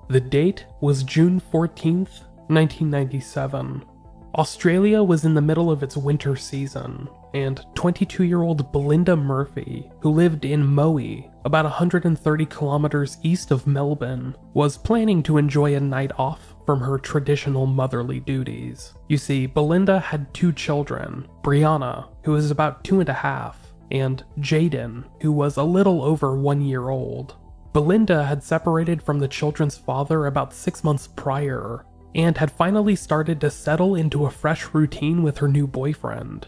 The date was June 14th, 1997. Australia was in the middle of its winter season, and 22-year-old Bilynda Murphy, who lived in Moe, about 130 kilometers east of Melbourne, was planning to enjoy a night off from her traditional motherly duties. You see, Bilynda had 2 children, Brianna, who was about 2.5, and Jaidyn, who was a little over 1 year old. Bilynda had separated from the children's father about 6 months prior, and had finally started to settle into a fresh routine with her new boyfriend.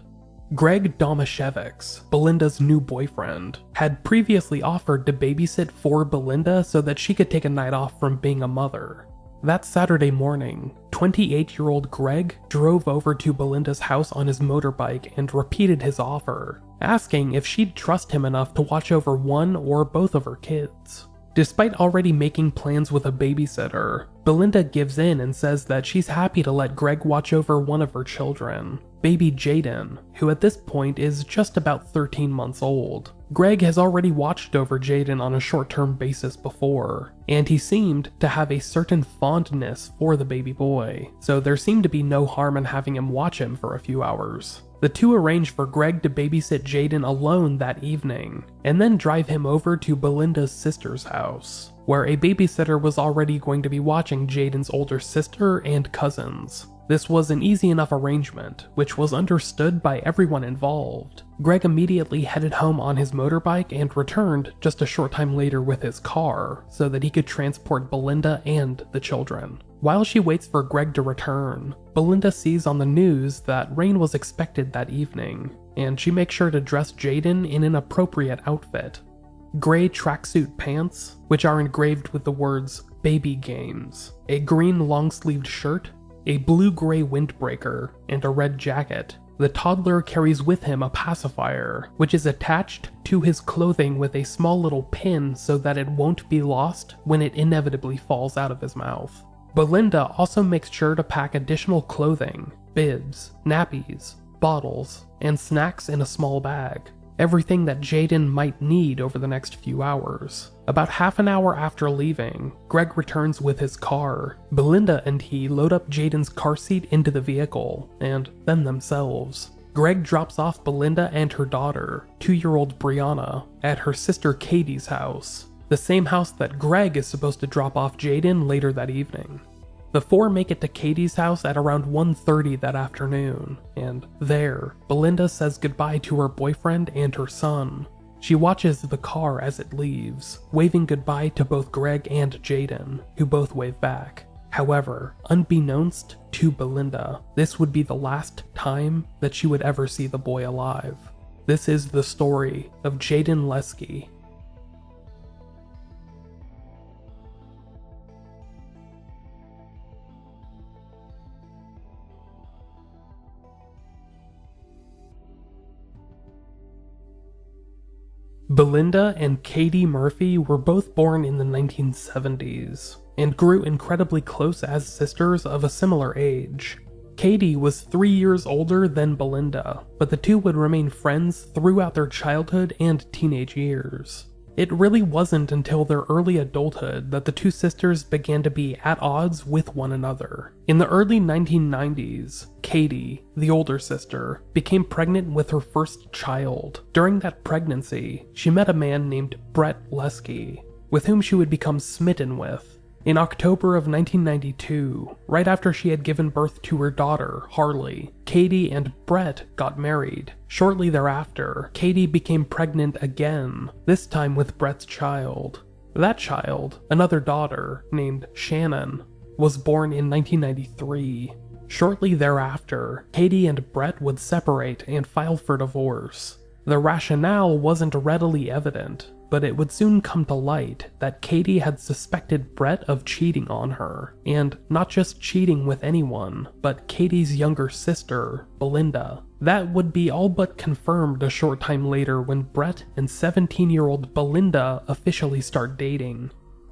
Greg Domaszewicz, Bilynda's new boyfriend, had previously offered to babysit for Bilynda so that she could take a night off from being a mother. That Saturday morning, 28-year-old Greg drove over to Bilynda's house on his motorbike and repeated his offer, asking if she'd trust him enough to watch over one or both of her kids. Despite already making plans with a babysitter, Bilynda gives in and says that she's happy to let Greg watch over one of her children, baby Jaidyn, who at this point is just about 13 months old. Greg has already watched over Jaidyn on a short-term basis before, and he seemed to have a certain fondness for the baby boy, so there seemed to be no harm in having him watch him for a few hours. The two arranged for Greg to babysit Jaidyn alone that evening, and then drive him over to Bilynda's sister's house, where a babysitter was already going to be watching Jaidyn's older sister and cousins. This was an easy enough arrangement, which was understood by everyone involved. Greg immediately headed home on his motorbike and returned just a short time later with his car, so that he could transport Bilynda and the children. While she waits for Greg to return, Bilynda sees on the news that rain was expected that evening, and she makes sure to dress Jaidyn in an appropriate outfit. Gray tracksuit pants, which are engraved with the words "Baby Games," a green long-sleeved shirt, a blue-gray windbreaker, and a red jacket. The toddler carries with him a pacifier, which is attached to his clothing with a small little pin so that it won't be lost when it inevitably falls out of his mouth. Bilynda also makes sure to pack additional clothing, bibs, nappies, bottles, and snacks in a small bag. Everything that Jaidyn might need over the next few hours. About half an hour after leaving, Greg returns with his car. Bilynda and he load up Jaidyn's car seat into the vehicle, and then themselves. Greg drops off Bilynda and her daughter, 2-year-old Brianna, at her sister Katie's house, the same house that Greg is supposed to drop off Jaidyn later that evening. The four make it to Katie's house at around 1:30 that afternoon, and there, Bilynda says goodbye to her boyfriend and her son. She watches the car as it leaves, waving goodbye to both Greg and Jaidyn, who both wave back. However, unbeknownst to Bilynda, this would be the last time that she would ever see the boy alive. This is the story of Jaidyn Leskie. Bilynda and Katie Murphy were both born in the 1970s, and grew incredibly close as sisters of a similar age. Katie was 3 years older than Bilynda, but the two would remain friends throughout their childhood and teenage years. It really wasn't until their early adulthood that the two sisters began to be at odds with one another. In the early 1990s, Katie, the older sister, became pregnant with her first child. During that pregnancy, she met a man named Brett Leskie, with whom she would become smitten with. In October of 1992, right after she had given birth to her daughter, Harley, Katie and Brett got married. Shortly thereafter, Katie became pregnant again, this time with Brett's child. That child, another daughter named Shannon, was born in 1993. Shortly thereafter, Katie and Brett would separate and file for divorce. The rationale wasn't readily evident, but it would soon come to light that Katie had suspected Brett of cheating on her, and not just cheating with anyone, but Katie's younger sister, Bilynda. That would be all but confirmed a short time later when Brett and 17-year-old Bilynda officially start dating.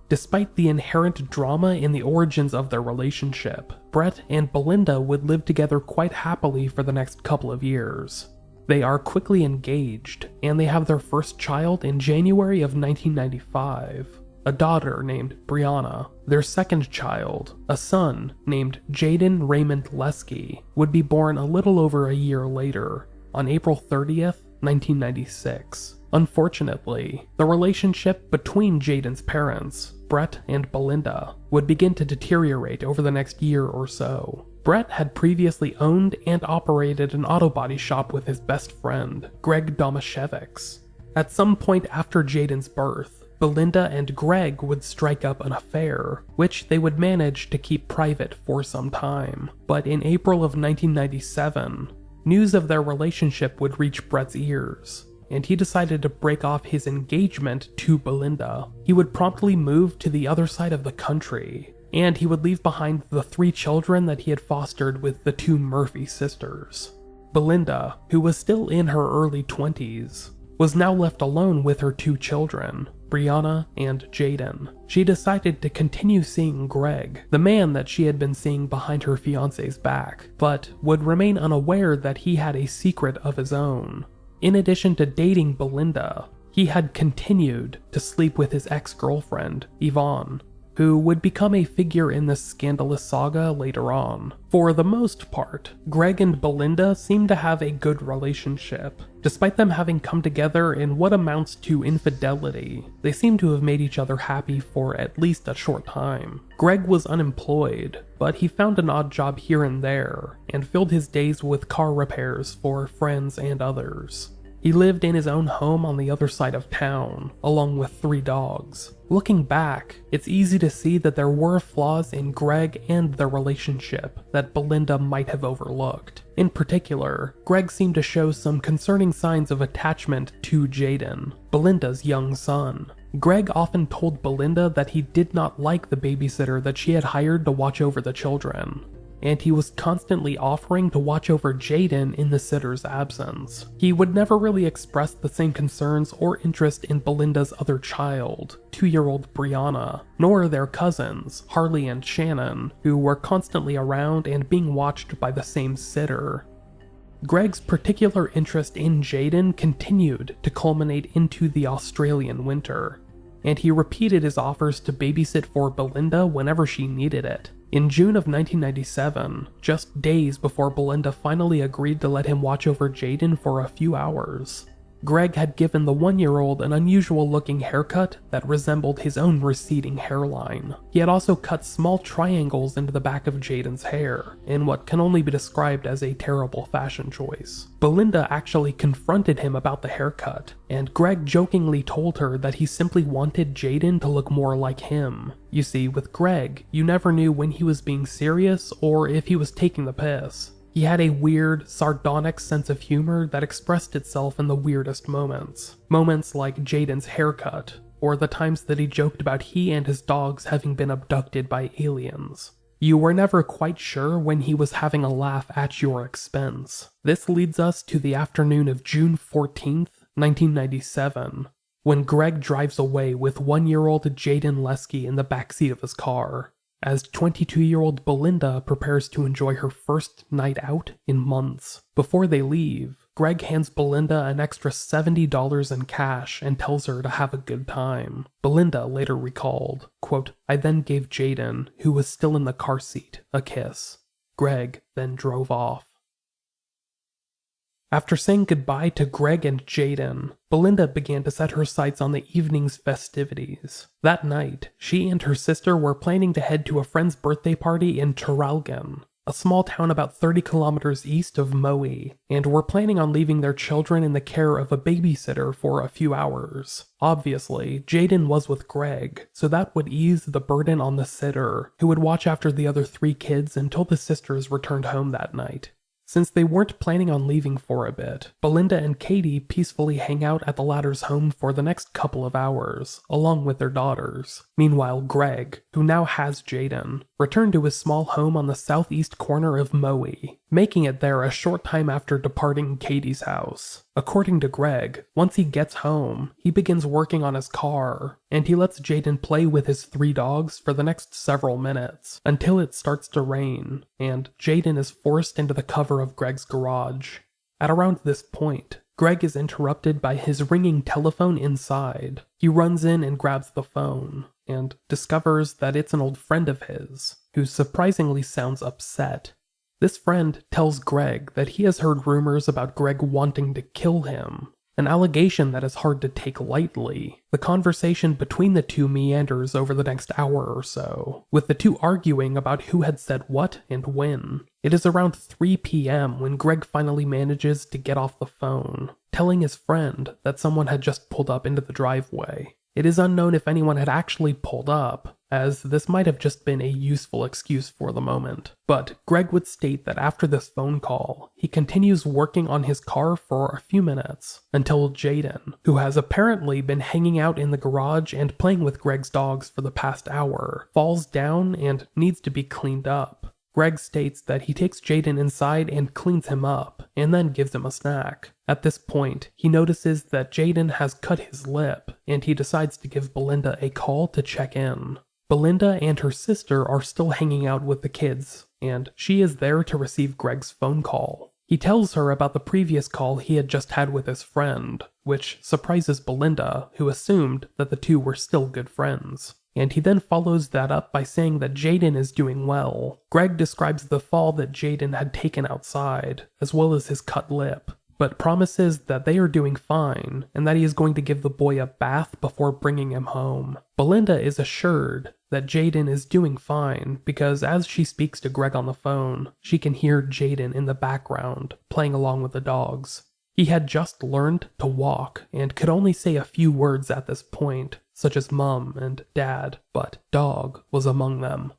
Despite the inherent drama in the origins of their relationship, Brett and Bilynda would live together quite happily for the next couple of years. They are quickly engaged, and they have their first child in January of 1995. a daughter named Brianna. Their second child, a son named Jaidyn Raymond Leskie, would be born a little over a year later, on April 30th, 1996. Unfortunately, the relationship between Jaidyn's parents, Brett and Bilynda, would begin to deteriorate over the next year or so. Brett had previously owned and operated an auto body shop with his best friend, Greg Domaszewicz. At some point after Jaidyn's birth, Bilynda and Greg would strike up an affair, which they would manage to keep private for some time. But in April of 1997, news of their relationship would reach Brett's ears, and he decided to break off his engagement to Bilynda. He would promptly move to the other side of the country, and he would leave behind the 3 children that he had fostered with the 2 Murphy sisters. Bilynda, who was still in her early 20s, was now left alone with her 2 children, Brianna and Jaidyn. She decided to continue seeing Greg, the man that she had been seeing behind her fiance's back, but would remain unaware that he had a secret of his own. In addition to dating Bilynda, he had continued to sleep with his ex-girlfriend, Yvonne, who would become a figure in this scandalous saga later on. For the most part, Greg and Bilynda seemed to have a good relationship. Despite them having come together in what amounts to infidelity, they seemed to have made each other happy for at least a short time. Greg was unemployed, but he found an odd job here and there, and filled his days with car repairs for friends and others. He lived in his own home on the other side of town, along with 3 dogs. Looking back, it's easy to see that there were flaws in Greg and their relationship that Bilynda might have overlooked. In particular, Greg seemed to show some concerning signs of attachment to Jaidyn, Bilynda's young son. Greg often told Bilynda that he did not like the babysitter that she had hired to watch over the children, and he was constantly offering to watch over Jaidyn in the sitter's absence. He would never really express the same concerns or interest in Bilynda's other child, 2-year-old Brianna, nor their cousins, Harley and Shannon, who were constantly around and being watched by the same sitter. Greg's particular interest in Jaidyn continued to culminate into the Australian winter, and he repeated his offers to babysit for Bilynda whenever she needed it. In June of 1997, just days before Bilynda finally agreed to let him watch over Jaidyn for a few hours, Greg had given the 1-year-old an unusual-looking haircut that resembled his own receding hairline. He had also cut small triangles into the back of Jaidyn's hair, in what can only be described as a terrible fashion choice. Bilynda actually confronted him about the haircut, and Greg jokingly told her that he simply wanted Jaidyn to look more like him. You see, with Greg, you never knew when he was being serious or if he was taking the piss. He had a weird, sardonic sense of humor that expressed itself in the weirdest moments. Moments like Jaidyn's haircut, or the times that he joked about he and his dogs having been abducted by aliens. You were never quite sure when he was having a laugh at your expense. This leads us to the afternoon of June 14th, 1997, when Greg drives away with 1-year-old Jaidyn Leskie in the backseat of his car, as 22-year-old Bilynda prepares to enjoy her first night out in months. Before they leave, Greg hands Bilynda an extra $70 in cash and tells her to have a good time. Bilynda later recalled, quote, "I then gave Jaidyn, who was still in the car seat, a kiss. Greg then drove off." After saying goodbye to Greg and Jaidyn, Bilynda began to set her sights on the evening's festivities. That night, she and her sister were planning to head to a friend's birthday party in Traralgon, a small town about 30 kilometers east of Moe, and were planning on leaving their children in the care of a babysitter for a few hours. Obviously, Jaidyn was with Greg, so that would ease the burden on the sitter, who would watch after the other 3 kids until the sisters returned home that night. Since they weren't planning on leaving for a bit, Bilynda and Katie peacefully hang out at the latter's home for the next couple of hours, along with their daughters. Meanwhile, Greg, who now has Jaidyn, returned to his small home on the southeast corner of Moe, making it there a short time after departing Katie's house. According to Greg, once he gets home, he begins working on his car, and he lets Jaidyn play with his 3 dogs for the next several minutes, until it starts to rain, and Jaidyn is forced into the cover of Greg's garage. At around this point, Greg is interrupted by his ringing telephone inside. He runs in and grabs the phone, and discovers that it's an old friend of his, who surprisingly sounds upset. This friend tells Greg that he has heard rumors about Greg wanting to kill him, an allegation that is hard to take lightly. The conversation between the two meanders over the next hour or so, with the two arguing about who had said what and when. It is around 3 p.m. when Greg finally manages to get off the phone, telling his friend that someone had just pulled up into the driveway. It is unknown if anyone had actually pulled up, as this might have just been a useful excuse for the moment. But Greg would state that after this phone call, he continues working on his car for a few minutes, until Jaidyn, who has apparently been hanging out in the garage and playing with Greg's dogs for the past hour, falls down and needs to be cleaned up. Greg states that he takes Jaidyn inside and cleans him up, and then gives him a snack. At this point, he notices that Jaidyn has cut his lip, and he decides to give Bilynda a call to check in. Bilynda and her sister are still hanging out with the kids, and she is there to receive Greg's phone call. He tells her about the previous call he had just had with his friend, which surprises Bilynda, who assumed that the two were still good friends. And he then follows that up by saying that Jaidyn is doing well. Greg describes the fall that Jaidyn had taken outside, as well as his cut lip, but promises that they are doing fine, and that he is going to give the boy a bath before bringing him home. Bilynda is assured that Jaidyn is doing fine, because as she speaks to Greg on the phone, she can hear Jaidyn in the background, playing along with the dogs. He had just learned to walk, and could only say a few words at this point, such as mum and dad, but dog was among them.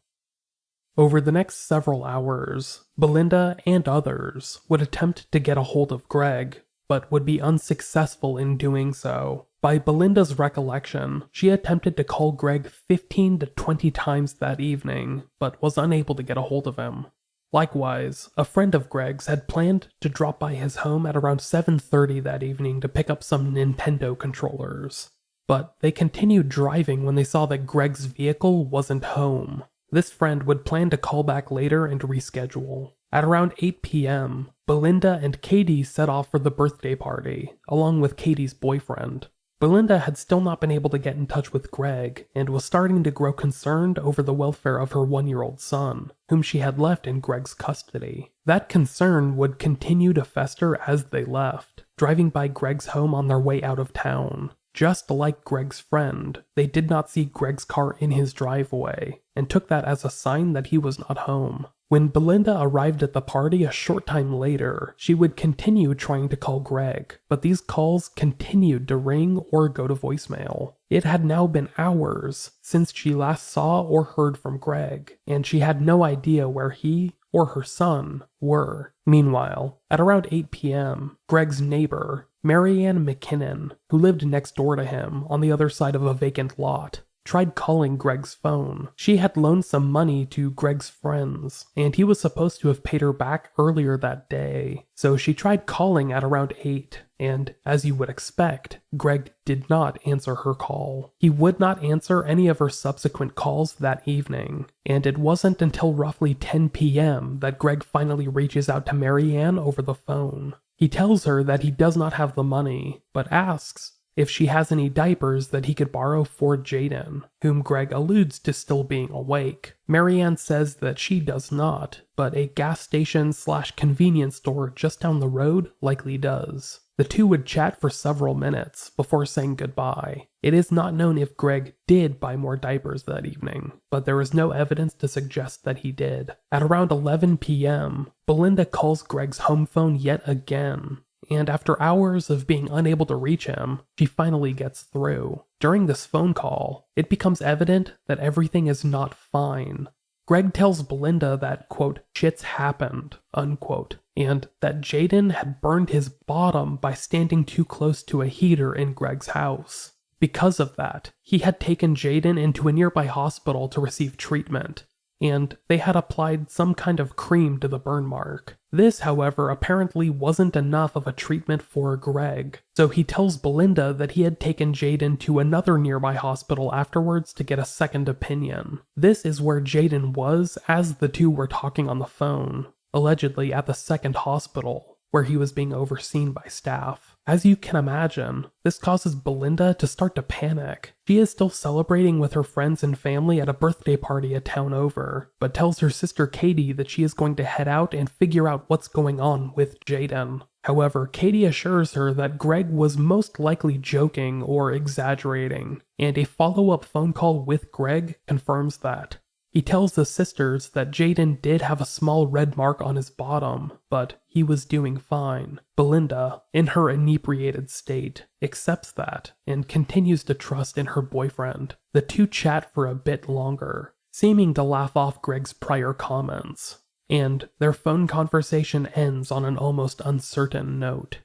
Over the next several hours, Bilynda and others would attempt to get a hold of Greg, but would be unsuccessful in doing so. By Bilynda's recollection, she attempted to call Greg 15 to 20 times that evening, but was unable to get a hold of him. Likewise, a friend of Greg's had planned to drop by his home at around 7:30 that evening to pick up some Nintendo controllers. But they continued driving when they saw that Greg's vehicle wasn't home. This friend would plan to call back later and reschedule. At around 8 p.m., Bilynda and Katie set off for the birthday party, along with Katie's boyfriend. Bilynda had still not been able to get in touch with Greg, and was starting to grow concerned over the welfare of her 1-year-old son, whom she had left in Greg's custody. That concern would continue to fester as they left, driving by Greg's home on their way out of town. Just like Greg's friend, they did not see Greg's car in his driveway, and took that as a sign that he was not home. When Bilynda arrived at the party a short time later, she would continue trying to call Greg, but these calls continued to ring or go to voicemail. It had now been hours since she last saw or heard from Greg, and she had no idea where he or her son were. Meanwhile, at around 8 p.m., Greg's neighbor, Marianne McKinnon, who lived next door to him on the other side of a vacant lot, tried calling Greg's phone. She had loaned some money to Greg's friends, and he was supposed to have paid her back earlier that day. So she tried calling at around 8, and as you would expect, Greg did not answer her call. He would not answer any of her subsequent calls that evening, and it wasn't until roughly 10 p.m. that Greg finally reaches out to Marianne over the phone. He tells her that he does not have the money, but asks if she has any diapers that he could borrow for Jaidyn, whom Greg alludes to still being awake. Marianne says that she does not, but a gas station / convenience store just down the road likely does. The two would chat for several minutes before saying goodbye. It is not known if Greg did buy more diapers that evening, but there is no evidence to suggest that he did. At around 11 p.m., Bilynda calls Greg's home phone yet again, and after hours of being unable to reach him, she finally gets through. During this phone call, it becomes evident that everything is not fine. Greg tells Bilynda that, quote, shit's happened, unquote, and that Jaidyn had burned his bottom by standing too close to a heater in Greg's house. Because of that, he had taken Jaidyn into a nearby hospital to receive treatment, and they had applied some kind of cream to the burn mark. This, however, apparently wasn't enough of a treatment for Greg, so he tells Bilynda that he had taken Jaidyn to another nearby hospital afterwards to get a second opinion. This is where Jaidyn was as the two were talking on the phone, allegedly at the second hospital, where he was being overseen by staff. As you can imagine, this causes Bilynda to start to panic. She is still celebrating with her friends and family at a birthday party a town over, but tells her sister Katie that she is going to head out and figure out what's going on with Jaidyn. However, Katie assures her that Greg was most likely joking or exaggerating, and a follow-up phone call with Greg confirms that. He tells the sisters that Jaidyn did have a small red mark on his bottom, but he was doing fine. Bilynda, in her inebriated state, accepts that and continues to trust in her boyfriend. The two chat for a bit longer, seeming to laugh off Greg's prior comments, and their phone conversation ends on an almost uncertain note.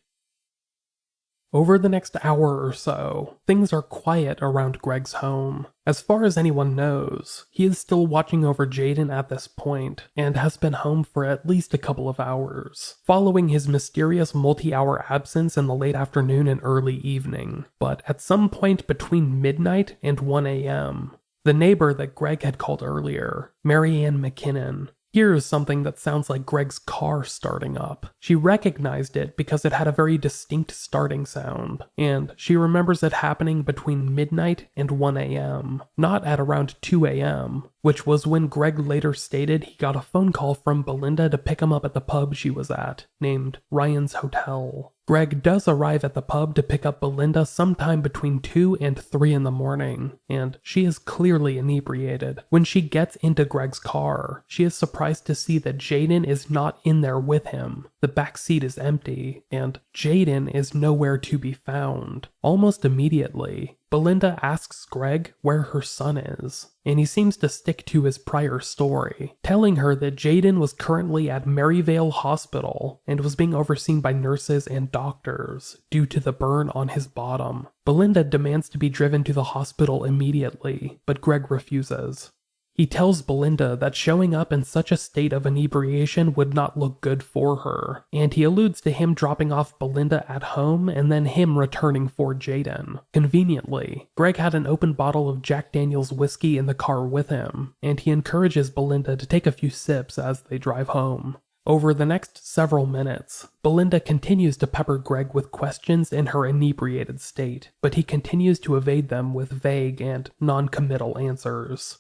Over the next hour or so, things are quiet around Greg's home. As far as anyone knows, he is still watching over Jaidyn at this point, and has been home for at least a couple of hours, following his mysterious multi-hour absence in the late afternoon and early evening. But at some point between midnight and 1 a.m., the neighbor that Greg had called earlier, Mary Ann McKinnon, hears something that sounds like Greg's car starting up. She recognized it because it had a very distinct starting sound, and she remembers it happening between midnight and 1 a.m., not at around 2 a.m., which was when Greg later stated he got a phone call from Bilynda to pick him up at the pub she was at, named Ryan's Hotel. Greg does arrive at the pub to pick up Bilynda sometime between 2 and 3 in the morning, and she is clearly inebriated. When she gets into Greg's car, she is surprised to see that Jaidyn is not in there with him. The back seat is empty, and Jaidyn is nowhere to be found. Almost immediately, Bilynda asks Greg where her son is, and he seems to stick to his prior story, telling her that Jaidyn was currently at Maryvale Hospital and was being overseen by nurses and doctors due to the burn on his bottom. Bilynda demands to be driven to the hospital immediately, but Greg refuses. He tells Bilynda that showing up in such a state of inebriation would not look good for her, and he alludes to him dropping off Bilynda at home and then him returning for Jaidyn. Conveniently, Greg had an open bottle of Jack Daniel's whiskey in the car with him, and he encourages Bilynda to take a few sips as they drive home. Over the next several minutes, Bilynda continues to pepper Greg with questions in her inebriated state, but he continues to evade them with vague and non-committal answers.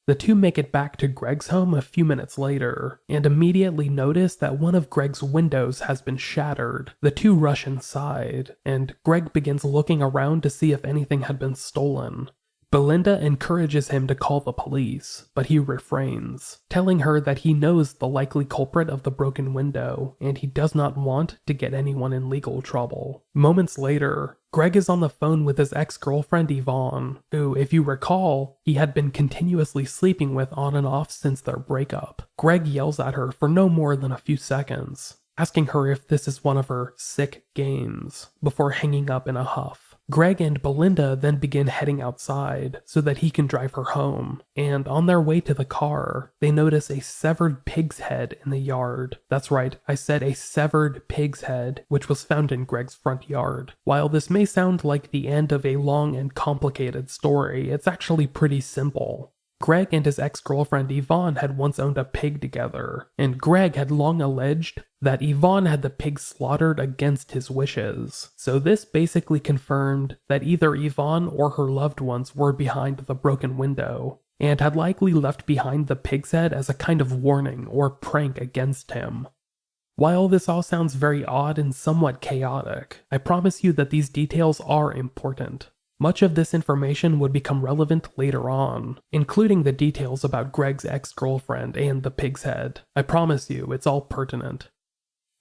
The two make it back to Greg's home a few minutes later, and immediately notice that one of Greg's windows has been shattered. The two rush inside, and Greg begins looking around to see if anything had been stolen. Bilynda encourages him to call the police, but he refrains, telling her that he knows the likely culprit of the broken window, and he does not want to get anyone in legal trouble. Moments later, Greg is on the phone with his ex-girlfriend Yvonne, who, if you recall, he had been continuously sleeping with on and off since their breakup. Greg yells at her for no more than a few seconds, asking her if this is one of her sick games, before hanging up in a huff. Greg and Bilynda then begin heading outside so that he can drive her home, and on their way to the car, they notice a severed pig's head in the yard. That's right, I said a severed pig's head, which was found in Greg's front yard. While this may sound like the end of a long and complicated story, it's actually pretty simple. Greg and his ex-girlfriend Yvonne had once owned a pig together, and Greg had long alleged that Yvonne had the pig slaughtered against his wishes. So this basically confirmed that either Yvonne or her loved ones were behind the broken window, and had likely left behind the pig's head as a kind of warning or prank against him. While this all sounds very odd and somewhat chaotic, I promise you that these details are important. Much of this information would become relevant later on, including the details about Greg's ex-girlfriend and the pig's head. I promise you, it's all pertinent.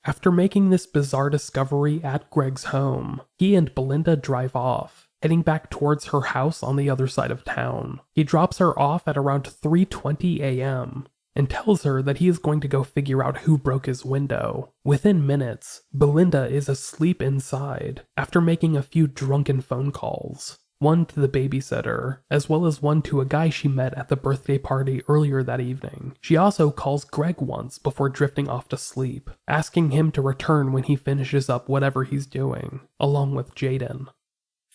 After making this bizarre discovery at Greg's home, he and Bilynda drive off, heading back towards her house on the other side of town. He drops her off at around 3:20 a.m., and tells her that he is going to go figure out who broke his window. Within minutes, Bilynda is asleep inside after making a few drunken phone calls, one to the babysitter, as well as one to a guy she met at the birthday party earlier that evening. She also calls Greg once before drifting off to sleep, asking him to return when he finishes up whatever he's doing, along with Jaidyn.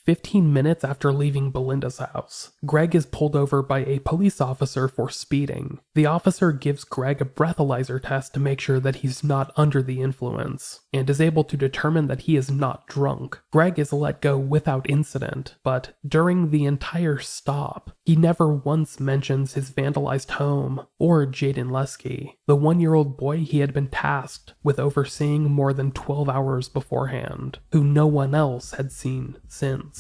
15 minutes after leaving Bilynda's house, Greg is pulled over by a police officer for speeding. The officer gives Greg a breathalyzer test to make sure that he's not under the influence, and is able to determine that he is not drunk. Greg is let go without incident, but during the entire stop, he never once mentions his vandalized home or Jaidyn Leskie, the 1-year-old boy he had been tasked with overseeing more than 12 hours beforehand, who no one else had seen since.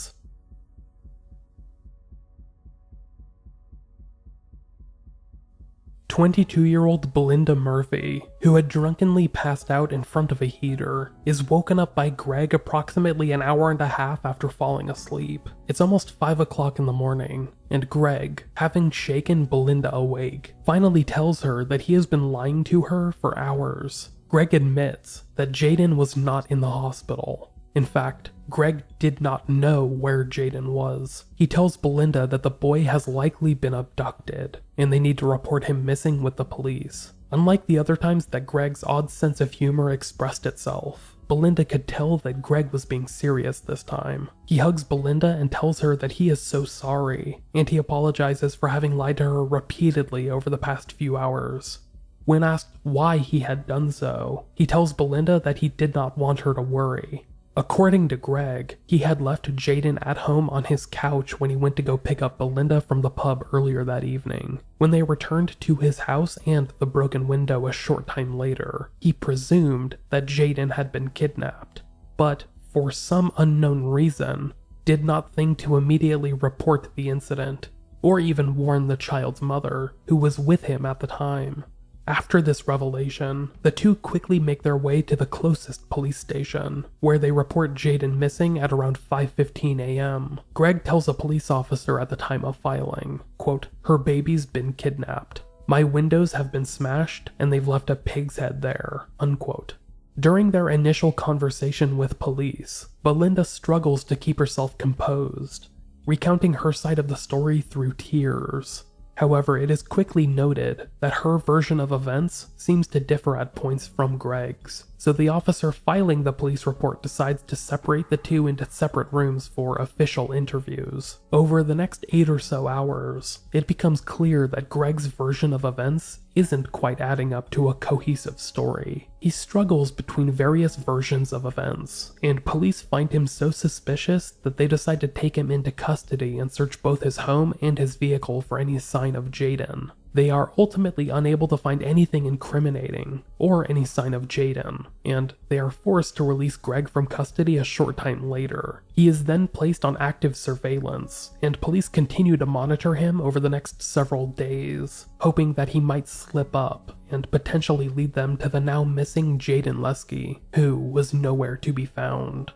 "22-year-old Bilynda Murphy, who had drunkenly passed out in front of a heater, is woken up by Greg approximately an hour and a half after falling asleep. It's almost 5 o'clock in the morning, and Greg, having shaken Bilynda awake, finally tells her that he has been lying to her for hours. Greg admits that Jaidyn was not in the hospital. In fact, Greg did not know where Jaidyn was. He tells Bilynda that the boy has likely been abducted, and they need to report him missing with the police. Unlike the other times that Greg's odd sense of humor expressed itself, Bilynda could tell that Greg was being serious this time. He hugs Bilynda and tells her that he is so sorry, and he apologizes for having lied to her repeatedly over the past few hours. When asked why he had done so, he tells Bilynda that he did not want her to worry. According to Greg, he had left Jaidyn at home on his couch when he went to go pick up Bilynda from the pub earlier that evening. When they returned to his house and the broken window a short time later, he presumed that Jaidyn had been kidnapped, but for some unknown reason, did not think to immediately report the incident, or even warn the child's mother, who was with him at the time. After this revelation, the two quickly make their way to the closest police station, where they report Jaidyn missing at around 5:15 a.m. Greg tells a police officer at the time of filing, quote, "Her baby's been kidnapped. My windows have been smashed and they've left a pig's head there," unquote. During their initial conversation with police, Bilynda struggles to keep herself composed, recounting her side of the story through tears. However, it is quickly noted that her version of events seems to differ at points from Greg's, so the officer filing the police report decides to separate the two into separate rooms for official interviews. Over the next 8 or so hours, it becomes clear that Greg's version of events isn't quite adding up to a cohesive story. He struggles between various versions of events, and police find him so suspicious that they decide to take him into custody and search both his home and his vehicle for any sign of Jaidyn. They are ultimately unable to find anything incriminating, or any sign of Jaidyn, and they are forced to release Greg from custody a short time later. He is then placed on active surveillance, and police continue to monitor him over the next several days, hoping that he might slip up and potentially lead them to the now missing Jaidyn Leskie, who was nowhere to be found.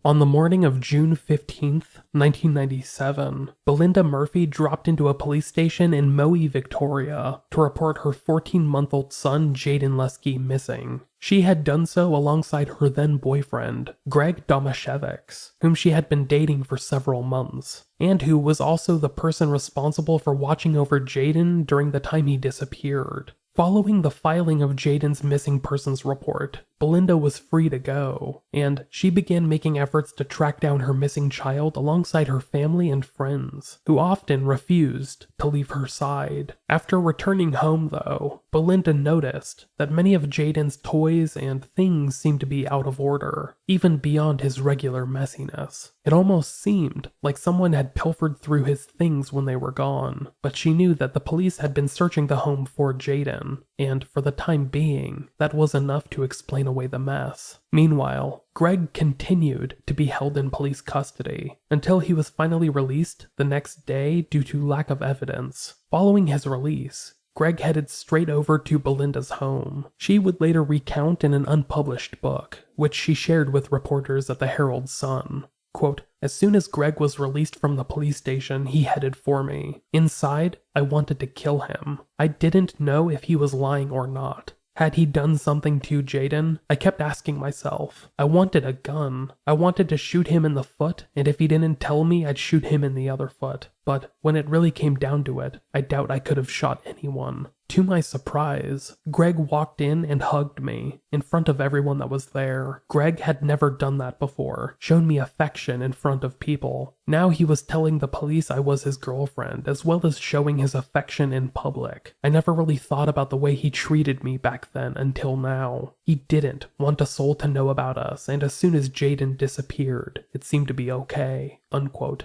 On the morning of June 15th, 1997, Bilynda Murphy dropped into a police station in Moe, Victoria, to report her 14-month-old son Jaidyn Leskie missing. She had done so alongside her then-boyfriend, Greg Domaszewicz, whom she had been dating for several months, and who was also the person responsible for watching over Jaidyn during the time he disappeared. Following the filing of Jaidyn's missing persons report, Bilynda was free to go, and she began making efforts to track down her missing child alongside her family and friends, who often refused to leave her side. After returning home, though, Bilynda noticed that many of Jaidyn's toys and things seemed to be out of order, even beyond his regular messiness. It almost seemed like someone had pilfered through his things when they were gone, but she knew that the police had been searching the home for Jaidyn, and for the time being, that was enough to explain away the mess. Meanwhile, Greg continued to be held in police custody, until he was finally released the next day due to lack of evidence. Following his release, Greg headed straight over to Bilynda's home. She would later recount in an unpublished book, which she shared with reporters at the Herald Sun. Quote, "As soon as Greg was released from the police station, he headed for me. Inside, I wanted to kill him. I didn't know if he was lying or not. Had he done something to Jaidyn? I kept asking myself. I wanted a gun. I wanted to shoot him in the foot, and if he didn't tell me, I'd shoot him in the other foot. But when it really came down to it, I doubt I could have shot anyone." To my surprise, Greg walked in and hugged me in front of everyone that was there. Greg had never done that before, shown me affection in front of people. Now he was telling the police I was his girlfriend, as well as showing his affection in public. I never really thought about the way he treated me back then until now. He didn't want a soul to know about us, and as soon as Jaidyn disappeared, it seemed to be okay." Unquote.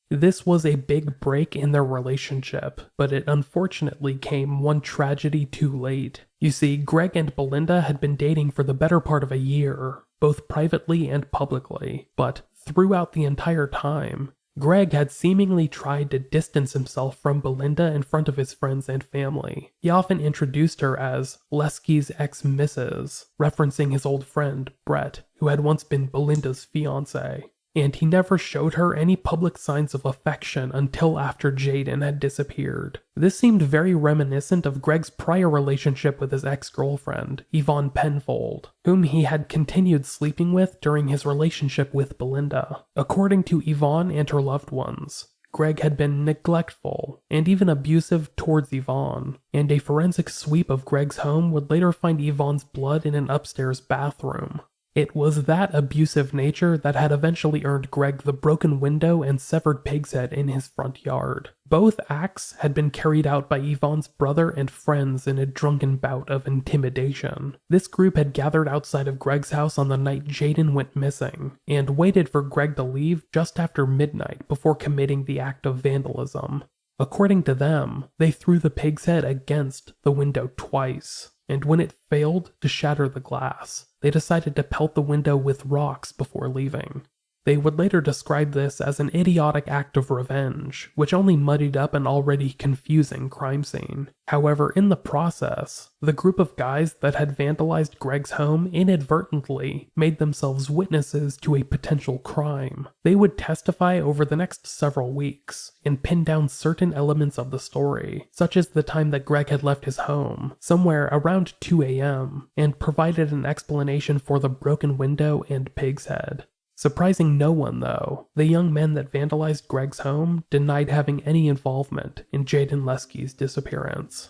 This was a big break in their relationship, but it unfortunately came one tragedy too late. You see, Greg and Bilynda had been dating for the better part of a year, both privately and publicly, but throughout the entire time, Greg had seemingly tried to distance himself from Bilynda in front of his friends and family. He often introduced her as Leskie's ex-Mrs., referencing his old friend, Brett, who had once been Bilynda's fiancé. And he never showed her any public signs of affection until after Jaidyn had disappeared. This seemed very reminiscent of Greg's prior relationship with his ex-girlfriend, Yvonne Penfold, whom he had continued sleeping with during his relationship with Bilynda. According to Yvonne and her loved ones, Greg had been neglectful and even abusive towards Yvonne, and a forensic sweep of Greg's home would later find Yvonne's blood in an upstairs bathroom. It was that abusive nature that had eventually earned Greg the broken window and severed pig's head in his front yard. Both acts had been carried out by Yvonne's brother and friends in a drunken bout of intimidation. This group had gathered outside of Greg's house on the night Jaidyn went missing, and waited for Greg to leave just after midnight before committing the act of vandalism. According to them, they threw the pig's head against the window twice, and when it failed to shatter the glass, they decided to pelt the window with rocks before leaving. They would later describe this as an idiotic act of revenge, which only muddied up an already confusing crime scene. However, in the process, the group of guys that had vandalized Greg's home inadvertently made themselves witnesses to a potential crime. They would testify over the next several weeks and pin down certain elements of the story, such as the time that Greg had left his home, somewhere around 2 a.m., and provided an explanation for the broken window and pig's head. Surprising no one, though, the young men that vandalized Greg's home denied having any involvement in Jaidyn Leskie's disappearance.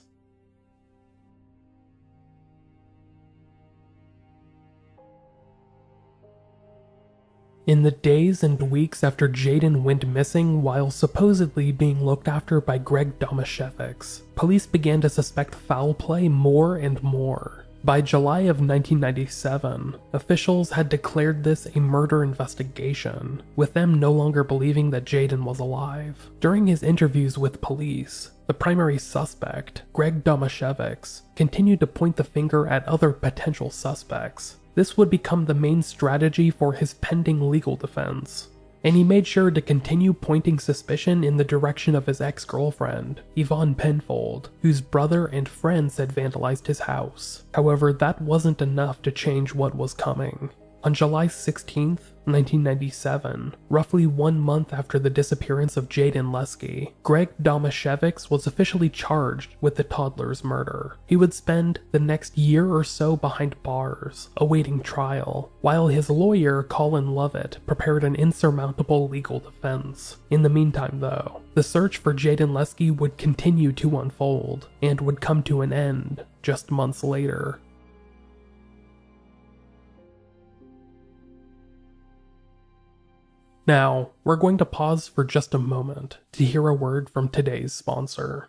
In the days and weeks after Jaidyn went missing while supposedly being looked after by Greg Domaszewicz, police began to suspect foul play more and more. By July of 1997, officials had declared this a murder investigation, with them no longer believing that Jaidyn was alive. During his interviews with police, the primary suspect, Greg Domaszewicz, continued to point the finger at other potential suspects. This would become the main strategy for his pending legal defense, and he made sure to continue pointing suspicion in the direction of his ex-girlfriend, Yvonne Penfold, whose brother and friends had vandalized his house. However, that wasn't enough to change what was coming. On July 16th, 1997, roughly 1 month after the disappearance of Jaidyn Leskie, Greg Domaszewicz was officially charged with the toddler's murder. He would spend the next year or so behind bars, awaiting trial, while his lawyer, Colin Lovett, prepared an insurmountable legal defense. In the meantime, though, the search for Jaidyn Leskie would continue to unfold, and would come to an end just months later. Now, we're going to pause for just a moment to hear a word from today's sponsor.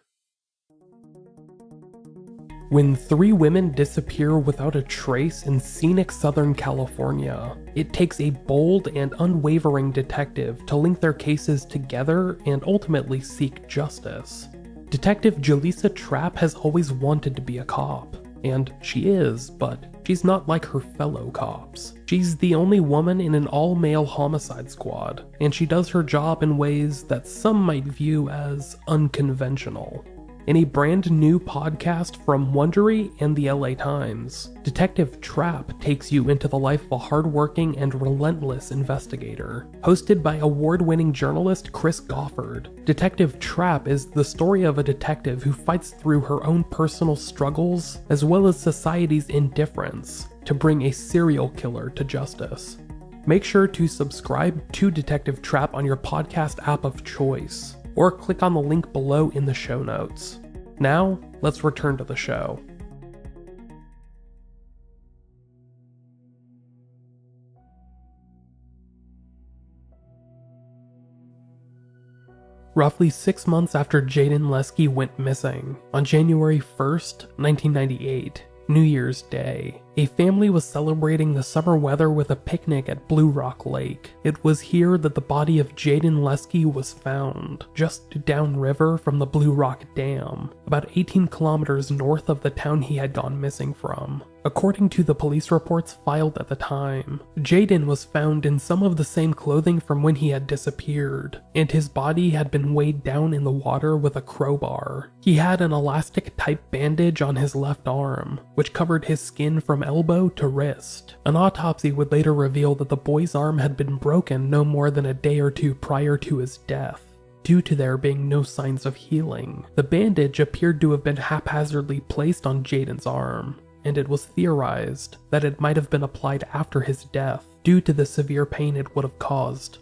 When 3 women disappear without a trace in scenic Southern California, it takes a bold and unwavering detective to link their cases together and ultimately seek justice. Detective Ailsa Traves has always wanted to be a cop, and she is, but she's not like her fellow cops. She's the only woman in an all-male homicide squad, and she does her job in ways that some might view as unconventional. In a brand new podcast from Wondery and the LA Times, Detective Traves takes you into the life of a hardworking and relentless investigator. Hosted by award-winning journalist Chris Goffard, Detective Traves is the story of a detective who fights through her own personal struggles as well as society's indifference to bring a serial killer to justice. Make sure to subscribe to Detective Traves on your podcast app of choice, or click on the link below in the show notes. Now, let's return to the show. Roughly 6 months after Jaidyn Leskie went missing, on January 1st, 1998, New Year's Day, a family was celebrating the summer weather with a picnic at Blue Rock Lake. It was here that the body of Jaidyn Leskie was found, just downriver from the Blue Rock Dam, about 18 kilometers north of the town he had gone missing from. According to the police reports filed at the time, Jaidyn was found in some of the same clothing from when he had disappeared, and his body had been weighed down in the water with a crowbar. He had an elastic-type bandage on his left arm, which covered his skin from elbow to wrist. An autopsy would later reveal that the boy's arm had been broken no more than a day or two prior to his death, due to there being no signs of healing. The bandage appeared to have been haphazardly placed on Jaidyn's arm, and it was theorized that it might have been applied after his death due to the severe pain it would have caused.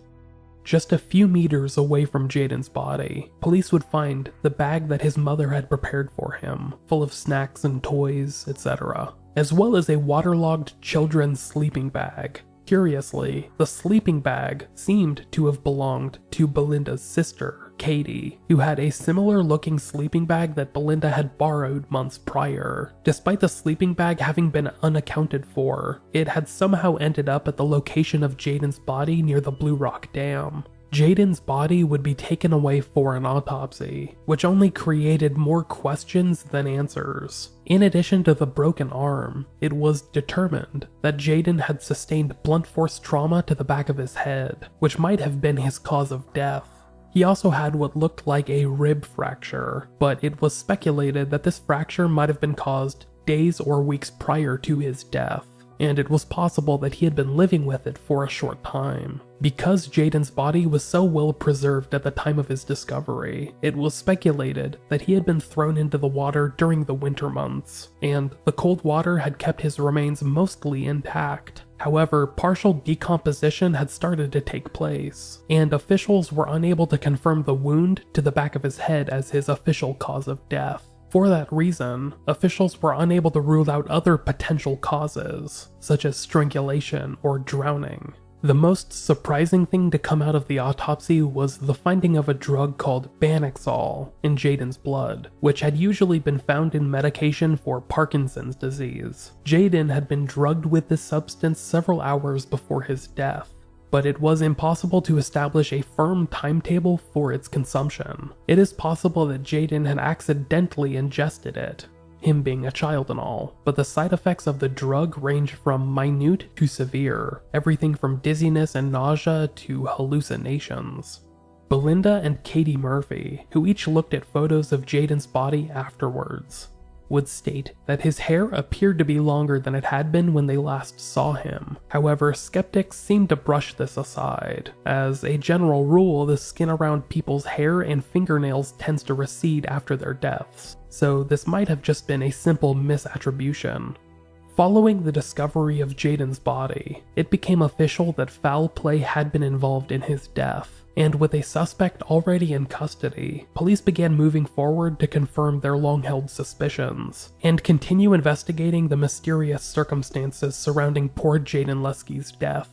Just a few meters away from Jaidyn's body, police would find the bag that his mother had prepared for him, full of snacks and toys, etc., as well as a waterlogged children's sleeping bag. Curiously, the sleeping bag seemed to have belonged to Bilynda's sister, Katie, who had a similar looking sleeping bag that Bilynda had borrowed months prior. Despite the sleeping bag having been unaccounted for, it had somehow ended up at the location of Jaidyn's body near the Blue Rock Dam. Jaidyn's body would be taken away for an autopsy, which only created more questions than answers. In addition to the broken arm, it was determined that Jaidyn had sustained blunt force trauma to the back of his head, which might have been his cause of death. He also had what looked like a rib fracture, but it was speculated that this fracture might have been caused days or weeks prior to his death, and it was possible that he had been living with it for a short time. Because Jaidyn's body was so well preserved at the time of his discovery, it was speculated that he had been thrown into the water during the winter months, and the cold water had kept his remains mostly intact. However, partial decomposition had started to take place, and officials were unable to confirm the wound to the back of his head as his official cause of death. For that reason, officials were unable to rule out other potential causes, such as strangulation or drowning. The most surprising thing to come out of the autopsy was the finding of a drug called Banaxol in Jaidyn's blood, which had usually been found in medication for Parkinson's disease. Jaidyn had been drugged with this substance several hours before his death, but it was impossible to establish a firm timetable for its consumption. It is possible that Jaidyn had accidentally ingested it, him being a child and all, but the side effects of the drug range from minute to severe, everything from dizziness and nausea to hallucinations. Bilynda and Katie Murphy, who each looked at photos of Jaidyn's body afterwards, would state that his hair appeared to be longer than it had been when they last saw him. However, skeptics seemed to brush this aside. As a general rule, the skin around people's hair and fingernails tends to recede after their deaths, so this might have just been a simple misattribution. Following the discovery of Jaidyn's body, it became official that foul play had been involved in his death, and with a suspect already in custody, police began moving forward to confirm their long-held suspicions, and continue investigating the mysterious circumstances surrounding poor Jaidyn Leskie's death.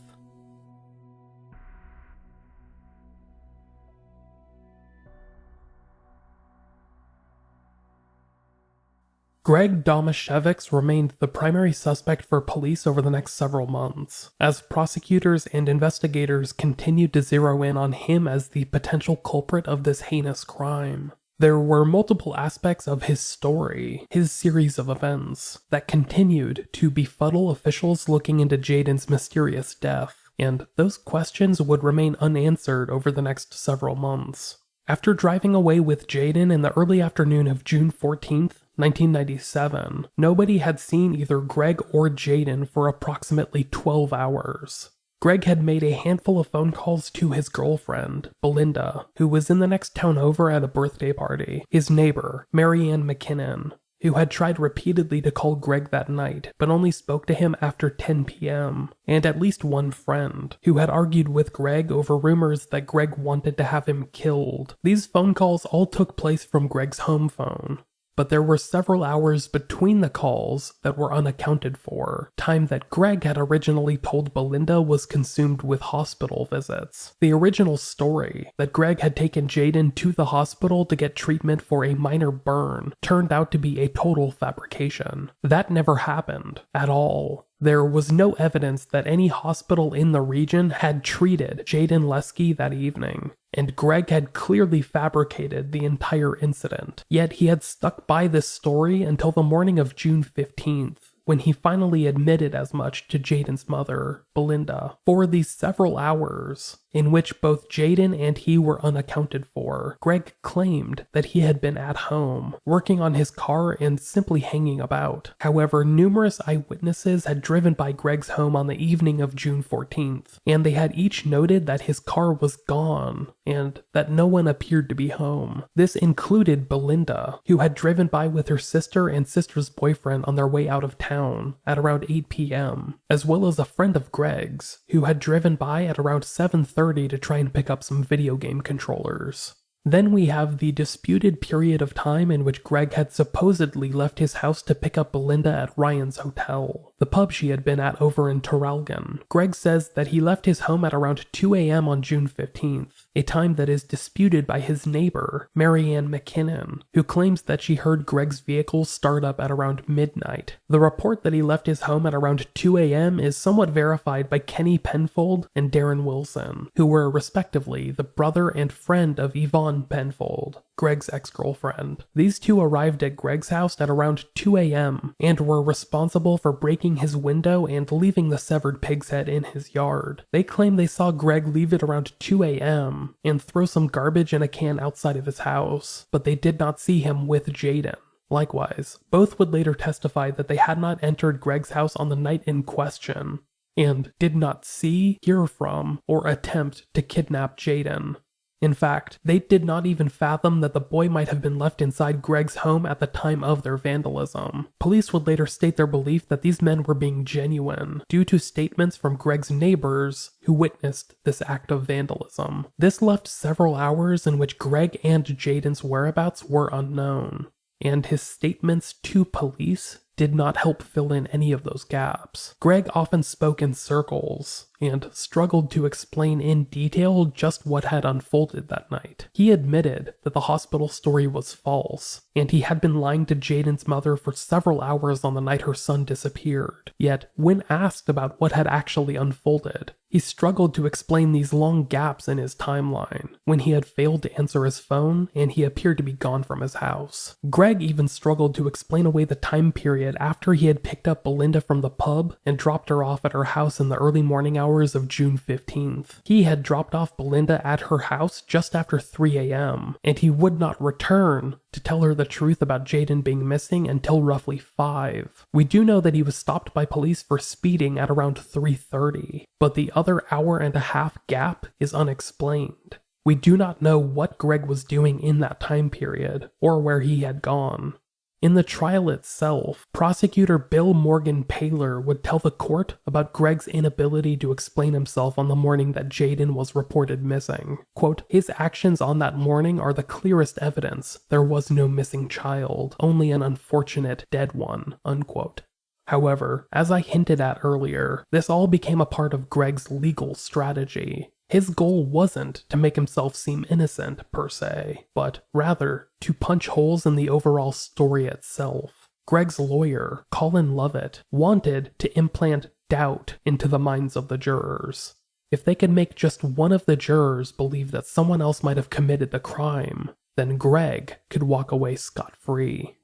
Greg Domaszewicz remained the primary suspect for police over the next several months, as prosecutors and investigators continued to zero in on him as the potential culprit of this heinous crime. There were multiple aspects of his story, his series of events, that continued to befuddle officials looking into Jaidyn's mysterious death, and those questions would remain unanswered over the next several months. After driving away with Jaidyn in the early afternoon of June 14th, 1997, nobody had seen either Greg or Jaidyn for approximately 12 hours. Greg had made a handful of phone calls to his girlfriend, Bilynda, who was in the next town over at a birthday party, his neighbor, Marianne McKinnon, who had tried repeatedly to call Greg that night, but only spoke to him after 10 p.m., and at least one friend, who had argued with Greg over rumors that Greg wanted to have him killed. These phone calls all took place from Greg's home phone. but there were several hours between the calls that were unaccounted for, time that Greg had originally told Bilynda was consumed with hospital visits. The original story, that Greg had taken Jaidyn to the hospital to get treatment for a minor burn, turned out to be a total fabrication. That never happened at all. There was no evidence that any hospital in the region had treated Jaidyn Leskie that evening, and Greg had clearly fabricated the entire incident. Yet he had stuck by this story until the morning of June 15th, when he finally admitted as much to Jaidyn's mother, Bilynda. For these several hours, in which both Jaidyn and he were unaccounted for, Greg claimed that he had been at home, working on his car and simply hanging about. However, numerous eyewitnesses had driven by Greg's home on the evening of June 14th, and they had each noted that his car was gone, and that no one appeared to be home. This included Bilynda, who had driven by with her sister and sister's boyfriend on their way out of town at around 8 p.m., as well as a friend of Greg's, who had driven by at around 7:30 to try and pick up some video game controllers. Then we have the disputed period of time in which Greg had supposedly left his house to pick up Bilynda at Ryan's hotel, the pub she had been at over in Traralgon. Greg says that he left his home at around 2 a.m. on June 15th, a time that is disputed by his neighbor, Marianne McKinnon, who claims that she heard Greg's vehicle start up at around midnight. The report that he left his home at around 2 a.m. is somewhat verified by Kenny Penfold and Darren Wilson, who were respectively the brother and friend of Yvonne Penfold, Greg's ex-girlfriend. These two arrived at Greg's house at around 2 a.m. and were responsible for breaking his window and leaving the severed pig's head in his yard. They claim they saw Greg leave it around 2 a.m. and throw some garbage in a can outside of his house, but they did not see him with Jaidyn. Likewise, both would later testify that they had not entered Greg's house on the night in question, and did not see, hear from, or attempt to kidnap Jaidyn. In fact, they did not even fathom that the boy might have been left inside Greg's home at the time of their vandalism. Police would later state their belief that these men were being genuine, due to statements from Greg's neighbors who witnessed this act of vandalism. This left several hours in which Greg and Jaidyn's whereabouts were unknown, and his statements to police did not help fill in any of those gaps. Greg often spoke in circles and struggled to explain in detail just what had unfolded that night. He admitted that the hospital story was false, and he had been lying to Jaidyn's mother for several hours on the night her son disappeared. Yet, when asked about what had actually unfolded, he struggled to explain these long gaps in his timeline, when he had failed to answer his phone and he appeared to be gone from his house. Greg even struggled to explain away the time period after he had picked up Bilynda from the pub and dropped her off at her house in the early morning hours of June 15th. He had dropped off Bilynda at her house just after 3 a.m., and he would not return to tell her the truth about Jaidyn being missing until roughly 5. We do know that he was stopped by police for speeding at around 3:30, but the other hour and a half gap is unexplained. We do not know what Greg was doing in that time period, or where he had gone. In the trial itself, prosecutor Bill Morgan Paler would tell the court about Greg's inability to explain himself on the morning that Jaidyn was reported missing. Quote, "His actions on that morning are the clearest evidence there was no missing child, only an unfortunate dead one," unquote. However, as I hinted at earlier, this all became a part of Greg's legal strategy. His goal wasn't to make himself seem innocent, per se, but rather to punch holes in the overall story itself. Greg's lawyer, Colin Lovett, wanted to implant doubt into the minds of the jurors. If they could make just one of the jurors believe that someone else might have committed the crime, then Greg could walk away scot-free.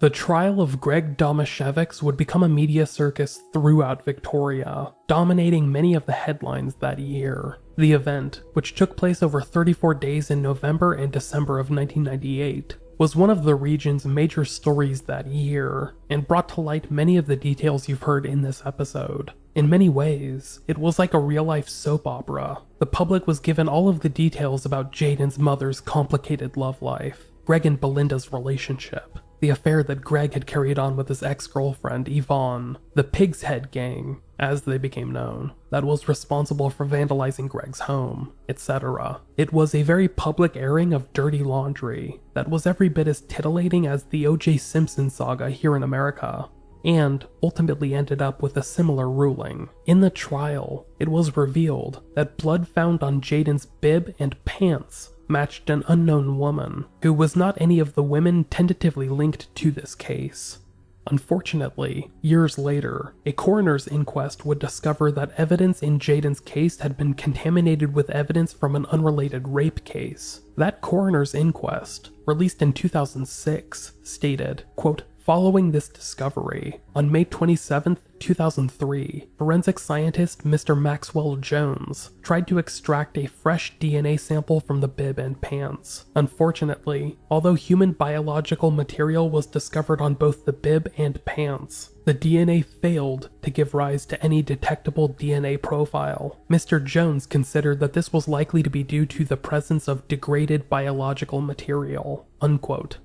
The trial of Greg Domaszewicz would become a media circus throughout Victoria, dominating many of the headlines that year. The event, which took place over 34 days in November and December of 1998, was one of the region's major stories that year, and brought to light many of the details you've heard in this episode. In many ways, it was like a real-life soap opera. The public was given all of the details about Jaidyn's mother's complicated love life, Greg and Bilynda's relationship, the affair that Greg had carried on with his ex-girlfriend Yvonne, the Pig's Head Gang, as they became known, that was responsible for vandalizing Greg's home, etc. It was a very public airing of dirty laundry that was every bit as titillating as the O.J. Simpson saga here in America, and ultimately ended up with a similar ruling. In the trial, it was revealed that blood found on Jaidyn's bib and pants matched an unknown woman, who was not any of the women tentatively linked to this case. Unfortunately, years later, a coroner's inquest would discover that evidence in Jaidyn's case had been contaminated with evidence from an unrelated rape case. That coroner's inquest, released in 2006, stated, quote, "Following this discovery, on May 27, 2003, forensic scientist Mr. Maxwell Jones tried to extract a fresh DNA sample from the bib and pants. Unfortunately, although human biological material was discovered on both the bib and pants, the DNA failed to give rise to any detectable DNA profile. Mr. Jones considered that this was likely to be due to the presence of degraded biological material." Unquote.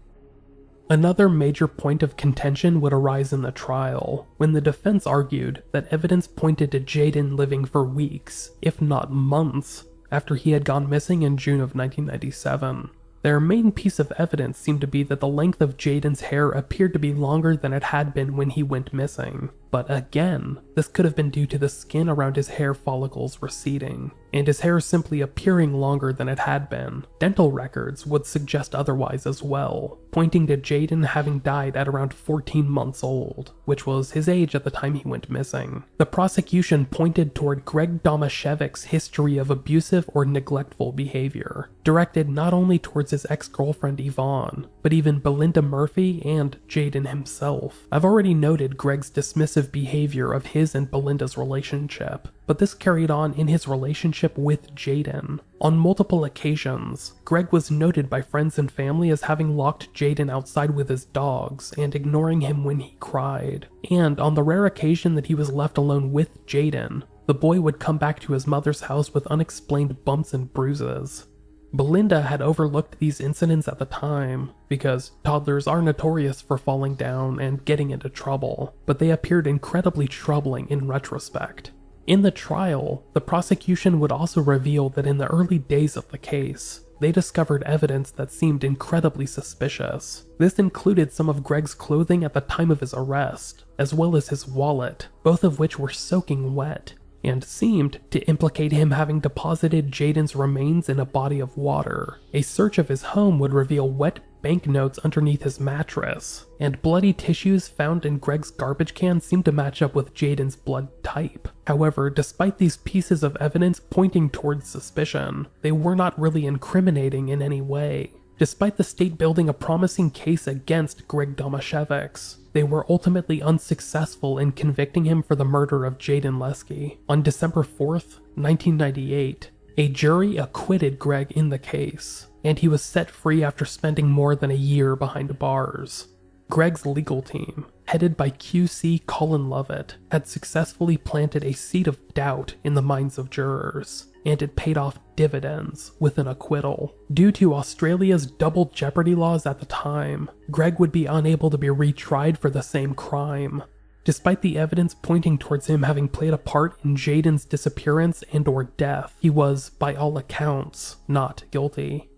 Another major point of contention would arise in the trial, when the defense argued that evidence pointed to Jaidyn living for weeks, if not months, after he had gone missing in June of 1997. Their main piece of evidence seemed to be that the length of Jaidyn's hair appeared to be longer than it had been when he went missing. But again, this could have been due to the skin around his hair follicles receding, and his hair simply appearing longer than it had been. Dental records would suggest otherwise as well, pointing to Jaidyn having died at around 14 months old, which was his age at the time he went missing. The prosecution pointed toward Greg Domaszewicz's history of abusive or neglectful behavior, directed not only towards his ex-girlfriend Yvonne, but even Bilynda Murphy and Jaidyn himself. I've already noted Greg's dismissive behavior of his and Bilynda's relationship, but this carried on in his relationship with Jaidyn. On multiple occasions, Greg was noted by friends and family as having locked Jaidyn outside with his dogs and ignoring him when he cried. And on the rare occasion that he was left alone with Jaidyn, the boy would come back to his mother's house with unexplained bumps and bruises. Bilynda had overlooked these incidents at the time, because toddlers are notorious for falling down and getting into trouble, but they appeared incredibly troubling in retrospect. In the trial, the prosecution would also reveal that in the early days of the case, they discovered evidence that seemed incredibly suspicious. This included some of Greg's clothing at the time of his arrest, as well as his wallet, both of which were soaking wet, and seemed to implicate him having deposited Jaidyn's remains in a body of water. A search of his home would reveal wet banknotes underneath his mattress, and bloody tissues found in Greg's garbage can seemed to match up with Jaidyn's blood type. However, despite these pieces of evidence pointing towards suspicion, they were not really incriminating in any way. Despite the state building a promising case against Greg Domaszewicz, they were ultimately unsuccessful in convicting him for the murder of Jaidyn Leskie. On December 4th, 1998, a jury acquitted Greg in the case, and he was set free after spending more than a year behind bars. Greg's legal team, headed by QC Colin Lovett, had successfully planted a seed of doubt in the minds of jurors, and it paid off dividends with an acquittal. Due to Australia's double jeopardy laws at the time, Greg would be unable to be retried for the same crime. Despite the evidence pointing towards him having played a part in Jaidyn's disappearance and/or death, he was, by all accounts, not guilty.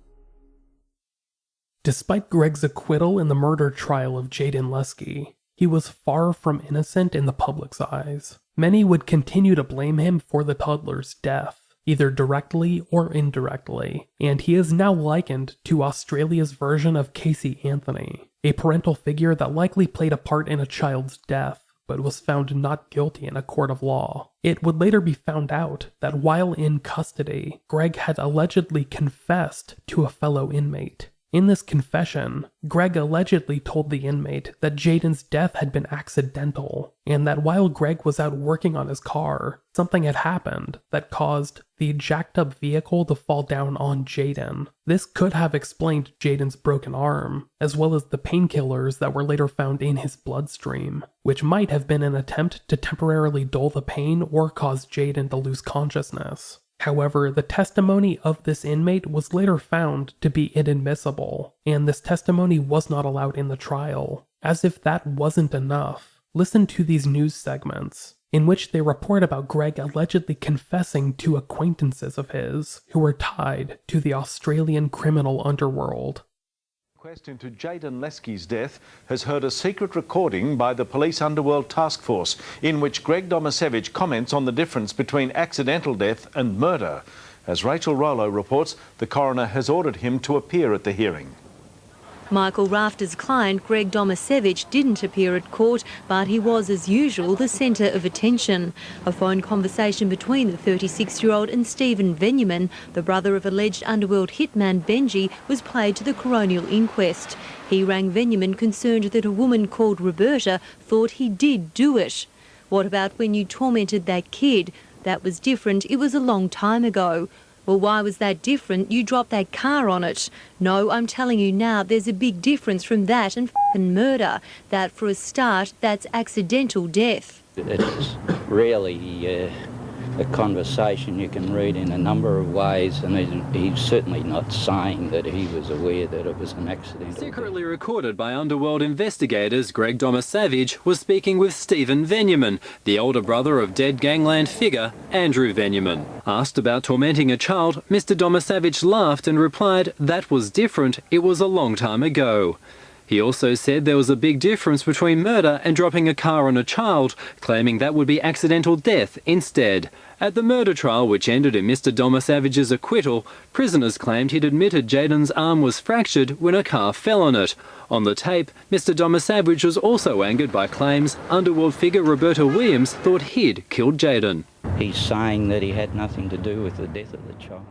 Despite Greg's acquittal in the murder trial of Jaidyn Leskie, he was far from innocent in the public's eyes. Many would continue to blame him for the toddler's death, either directly or indirectly, and he is now likened to Australia's version of Casey Anthony, a parental figure that likely played a part in a child's death, but was found not guilty in a court of law. It would later be found out that while in custody, Greg had allegedly confessed to a fellow inmate. In this confession, Greg allegedly told the inmate that Jaidyn's death had been accidental, and that while Greg was out working on his car, something had happened that caused the jacked-up vehicle to fall down on Jaidyn. This could have explained Jaidyn's broken arm, as well as the painkillers that were later found in his bloodstream, which might have been an attempt to temporarily dull the pain or cause Jaidyn to lose consciousness. However, the testimony of this inmate was later found to be inadmissible, and this testimony was not allowed in the trial. As if that wasn't enough, listen to these news segments, in which they report about Greg allegedly confessing to acquaintances of his who were tied to the Australian criminal underworld. The inquest into Jaidyn Leskie's death has heard a secret recording by the Police Underworld Task Force in which Greg Domaszewicz comments on the difference between accidental death and murder. As Rachel Rollo reports, the coroner has ordered him to appear at the hearing. Michael Rafter's client, Greg Domaszewicz, didn't appear at court, but he was, as usual, the centre of attention. A phone conversation between the 36-year-old and Stephen Venyman, the brother of alleged underworld hitman Benji, was played to the coronial inquest. He rang Venyman concerned that a woman called Roberta thought he did do it. What about when you tormented that kid? That was different. It was a long time ago. Well, why was that different? You dropped that car on it. No, I'm telling you now, there's a big difference from that and f***ing murder. That, for a start, that's accidental death. It's really a conversation you can read in a number of ways, and he's certainly not saying that he was aware that it was an accident. Secretly recorded by underworld investigators, Greg Domaszewicz was speaking with Stephen Venyman, the older brother of dead gangland figure Andrew Venyman. Asked about tormenting a child, Mr. Domaszewicz laughed and replied that was different, it was a long time ago. He also said there was a big difference between murder and dropping a car on a child, claiming that would be accidental death instead. At the murder trial, which ended in Mr. Domacewicz's acquittal, prisoners claimed he'd admitted Jaidyn's arm was fractured when a car fell on it. On the tape, Mr. Domaszewicz was also angered by claims underworld figure Roberta Williams thought he'd killed Jaidyn. He's saying that he had nothing to do with the death of the child.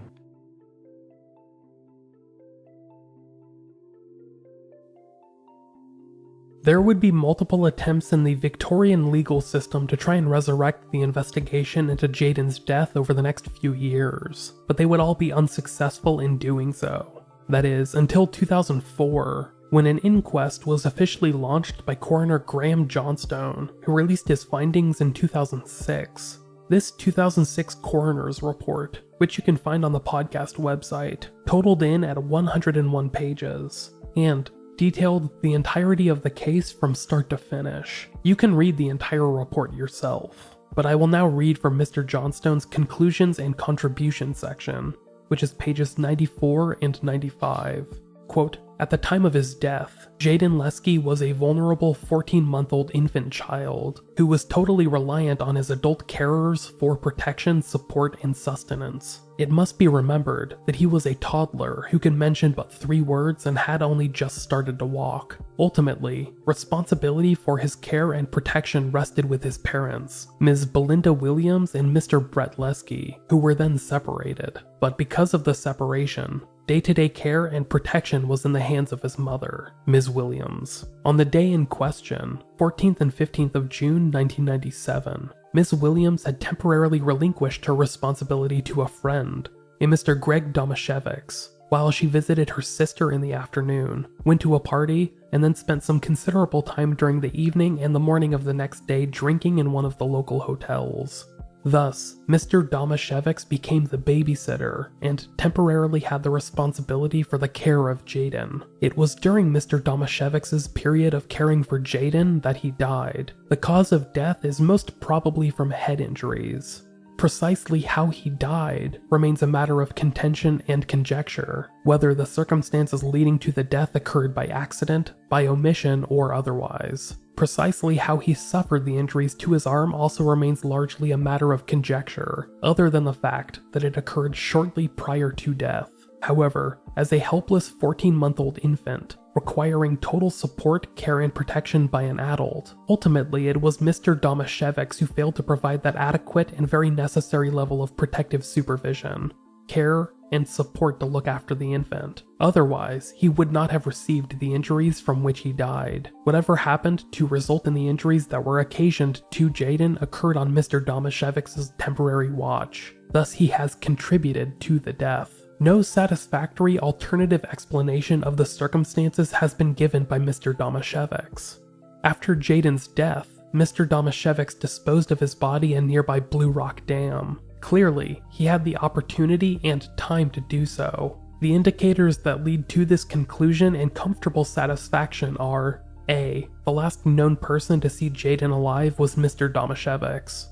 There would be multiple attempts in the Victorian legal system to try and resurrect the investigation into Jaidyn's death over the next few years, but they would all be unsuccessful in doing so. That is, until 2004, when an inquest was officially launched by coroner Graham Johnstone, who released his findings in 2006. This 2006 coroner's report, which you can find on the podcast website, totaled in at 101 pages, and detailed the entirety of the case from start to finish. You can read the entire report yourself, but I will now read from Mr. Johnstone's conclusions and contributions section, which is pages 94 and 95. Quote, "At the time of his death, Jaidyn Leskie was a vulnerable 14-month-old infant child who was totally reliant on his adult carers for protection, support, and sustenance. It must be remembered that he was a toddler who could mention but 3 words and had only just started to walk. Ultimately, responsibility for his care and protection rested with his parents, Ms. Bilynda Williams and Mr. Brett Leskie, who were then separated. But because of the separation, day-to-day care and protection was in the hands of his mother, Ms. Williams. On the day in question, 14th and 15th of June 1997, Ms. Williams had temporarily relinquished her responsibility to a friend, a Mr. Greg Domaszewicz, while she visited her sister in the afternoon, went to a party, and then spent some considerable time during the evening and the morning of the next day drinking in one of the local hotels. Thus, Mr. Domaszewicz became the babysitter and temporarily had the responsibility for the care of Jaidyn. It was during Mr. Domaszewicz's period of caring for Jaidyn that he died. The cause of death is most probably from head injuries. Precisely how he died remains a matter of contention and conjecture, whether the circumstances leading to the death occurred by accident, by omission, or otherwise. Precisely how he suffered the injuries to his arm also remains largely a matter of conjecture, other than the fact that it occurred shortly prior to death. However, as a helpless 14-month-old infant, requiring total support, care, and protection by an adult, ultimately it was Mr. Domaszewicz who failed to provide that adequate and very necessary level of protective supervision, care, and support to look after the infant. Otherwise, he would not have received the injuries from which he died. Whatever happened to result in the injuries that were occasioned to Jaidyn occurred on Mr. Domaszewicz's temporary watch. Thus, he has contributed to the death. No satisfactory alternative explanation of the circumstances has been given by Mr. Domaszewicz. After Jaidyn's death, Mr. Domaszewicz disposed of his body in nearby Blue Rock Dam, Clearly, he had the opportunity and time to do so. The indicators that lead to this conclusion and comfortable satisfaction are: A. The last known person to see Jaidyn alive was Mr. Domaszewicz.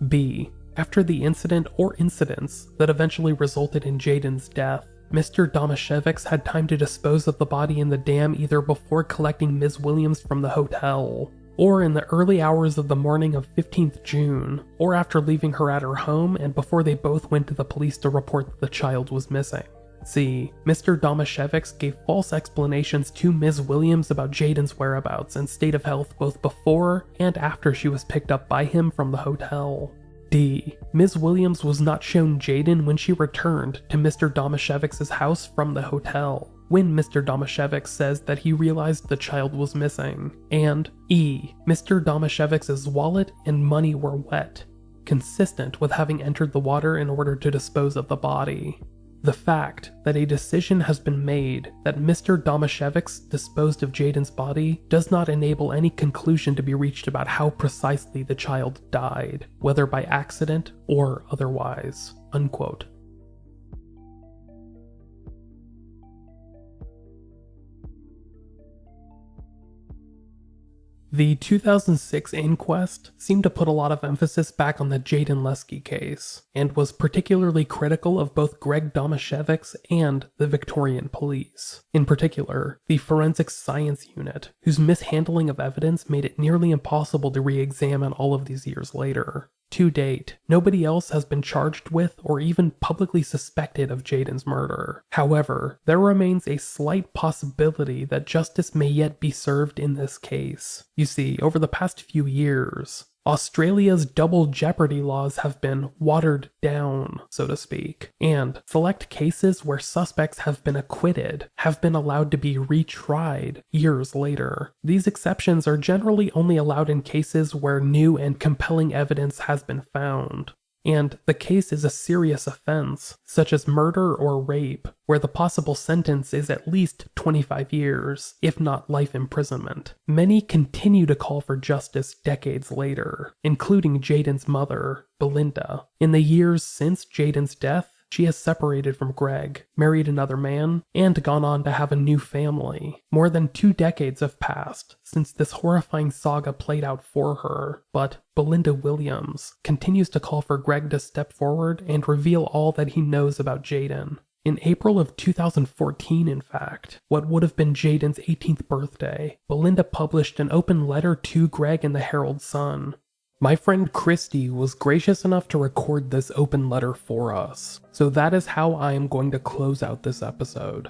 B. After the incident or incidents that eventually resulted in Jaidyn's death, Mr. Domaszewicz had time to dispose of the body in the dam either before collecting Ms. Williams from the hotel, or in the early hours of the morning of 15th June, or after leaving her at her home and before they both went to the police to report that the child was missing. C. Mr. Domaszewicz gave false explanations to Ms. Williams about Jaidyn's whereabouts and state of health both before and after she was picked up by him from the hotel. D. Ms. Williams was not shown Jaidyn when she returned to Mr. Domaszewicz's house from the hotel, when Mr. Domaszewicz says that he realized the child was missing. And E. Mr. Domaszewicz's wallet and money were wet, consistent with having entered the water in order to dispose of the body. The fact that a decision has been made that Mr. Domaszewicz disposed of Jaidyn's body does not enable any conclusion to be reached about how precisely the child died, whether by accident or otherwise." Unquote. The 2006 inquest seemed to put a lot of emphasis back on the Jaidyn Leskie case, and was particularly critical of both Greg Domaszewicz and the Victorian police. In particular, the Forensic Science Unit, whose mishandling of evidence made it nearly impossible to re-examine all of these years later. To date, nobody else has been charged with or even publicly suspected of Jaidyn's murder. However, there remains a slight possibility that justice may yet be served in this case. You see, over the past few years, Australia's double jeopardy laws have been watered down, so to speak, and select cases where suspects have been acquitted have been allowed to be retried years later. These exceptions are generally only allowed in cases where new and compelling evidence has been found, and the case is a serious offense, such as murder or rape, where the possible sentence is at least 25 years, if not life imprisonment. Many continue to call for justice decades later, including Jaidyn's mother, Bilynda. In the years since Jaidyn's death, she has separated from Greg, married another man, and gone on to have a new family. More than 2 decades have passed since this horrifying saga played out for her, but Bilynda Williams continues to call for Greg to step forward and reveal all that he knows about Jaidyn. In April of 2014, in fact, what would have been Jaidyn's 18th birthday, Bilynda published an open letter to Greg in the Herald Sun. My friend Kristi was gracious enough to record this open letter for us, so that is how I am going to close out this episode.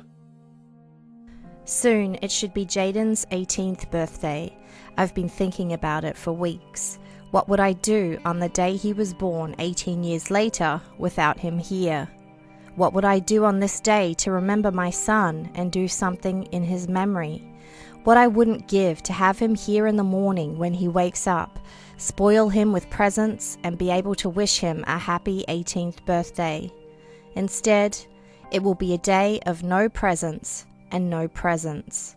Soon it should be Jaidyn's 18th birthday. I've been thinking about it for weeks. What would I do on the day he was born 18 years later without him here? What would I do on this day to remember my son and do something in his memory? What I wouldn't give to have him here in the morning when he wakes up, spoil him with presents, and be able to wish him a happy 18th birthday. Instead, it will be a day of no presents and no presents.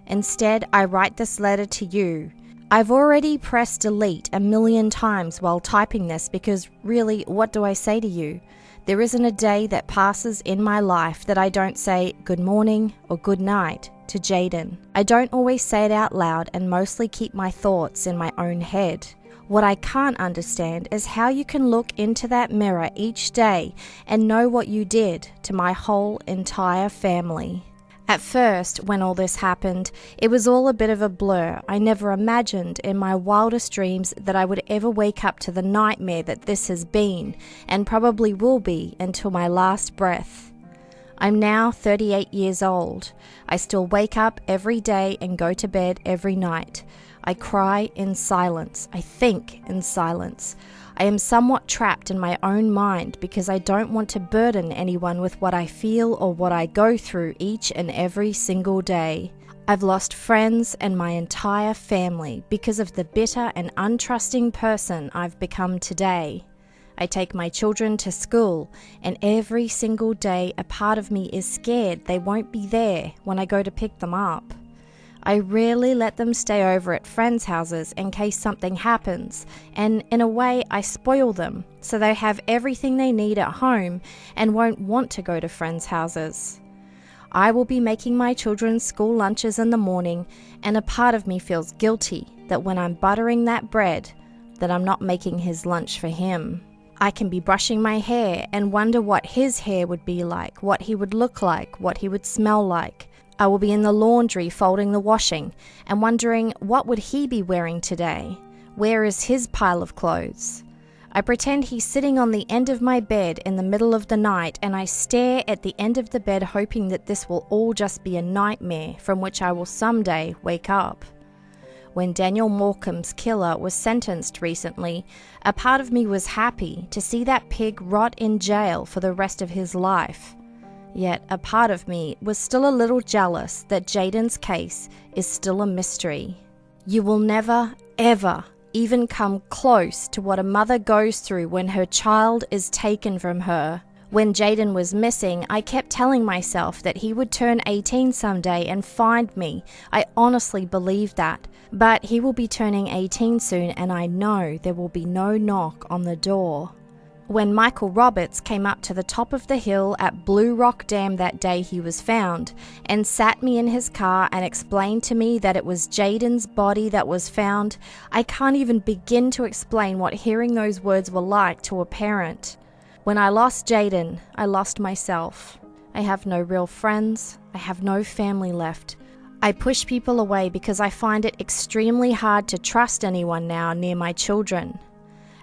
Instead, I write this letter to you. I've already pressed delete 1,000,000 times while typing this because really, what do I say to you? There isn't a day that passes in my life that I don't say good morning or good night to Jaidyn. I don't always say it out loud and mostly keep my thoughts in my own head. What I can't understand is how you can look into that mirror each day and know what you did to my whole entire family. At first, when all this happened, it was all a bit of a blur. I never imagined in my wildest dreams that I would ever wake up to the nightmare that this has been, and probably will be until my last breath. I'm now 38 years old. I still wake up every day and go to bed every night. I cry in silence. I think in silence. I am somewhat trapped in my own mind because I don't want to burden anyone with what I feel or what I go through each and every single day. I've lost friends and my entire family because of the bitter and untrusting person I've become today. I take my children to school, and every single day a part of me is scared they won't be there when I go to pick them up. I rarely let them stay over at friends' houses in case something happens, and in a way I spoil them so they have everything they need at home and won't want to go to friends' houses. I will be making my children's school lunches in the morning, and a part of me feels guilty that when I'm buttering that bread, that I'm not making his lunch for him. I can be brushing my hair and wonder what his hair would be like, what he would look like, what he would smell like. I will be in the laundry folding the washing and wondering what would he be wearing today? Where is his pile of clothes? I pretend he's sitting on the end of my bed in the middle of the night, and I stare at the end of the bed hoping that this will all just be a nightmare from which I will someday wake up. When Daniel Morecambe's killer was sentenced recently, a part of me was happy to see that pig rot in jail for the rest of his life. Yet a part of me was still a little jealous that Jaidyn's case is still a mystery. You will never, ever even come close to what a mother goes through when her child is taken from her. When Jaidyn was missing, I kept telling myself that he would turn 18 someday and find me. I honestly believed that. But he will be turning 18 soon, and I know there will be no knock on the door. When Michael Roberts came up to the top of the hill at Blue Rock Dam that day he was found, and sat me in his car and explained to me that it was Jaidyn's body that was found, I can't even begin to explain what hearing those words were like to a parent. When I lost Jaidyn, I lost myself. I have no real friends. I have no family left. I push people away because I find it extremely hard to trust anyone now near my children.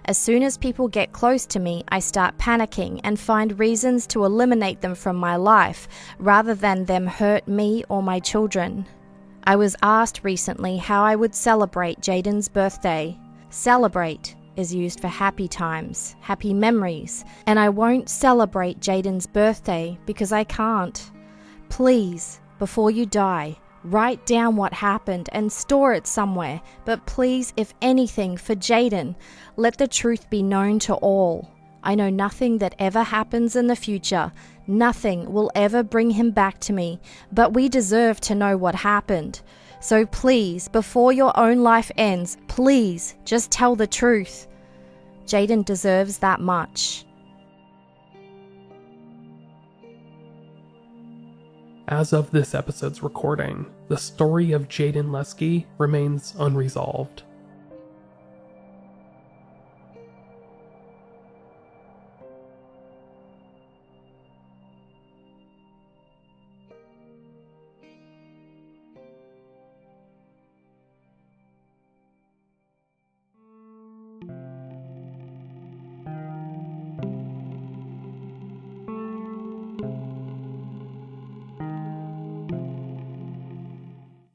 As soon as people get close to me, I start panicking and find reasons to eliminate them from my life rather than them hurt me or my children. I was asked recently how I would celebrate Jaidyn's birthday. Celebrate is used for happy times, happy memories, and I won't celebrate Jaidyn's birthday because I can't. Please, before you die, write down what happened and store it somewhere, but please, if anything, for Jaidyn, let the truth be known to all. I know nothing that ever happens in the future, nothing will ever bring him back to me, but we deserve to know what happened. So please, before your own life ends, please, just tell the truth. Jaidyn deserves that much. As of this episode's recording, the story of Jaidyn Leskie remains unresolved.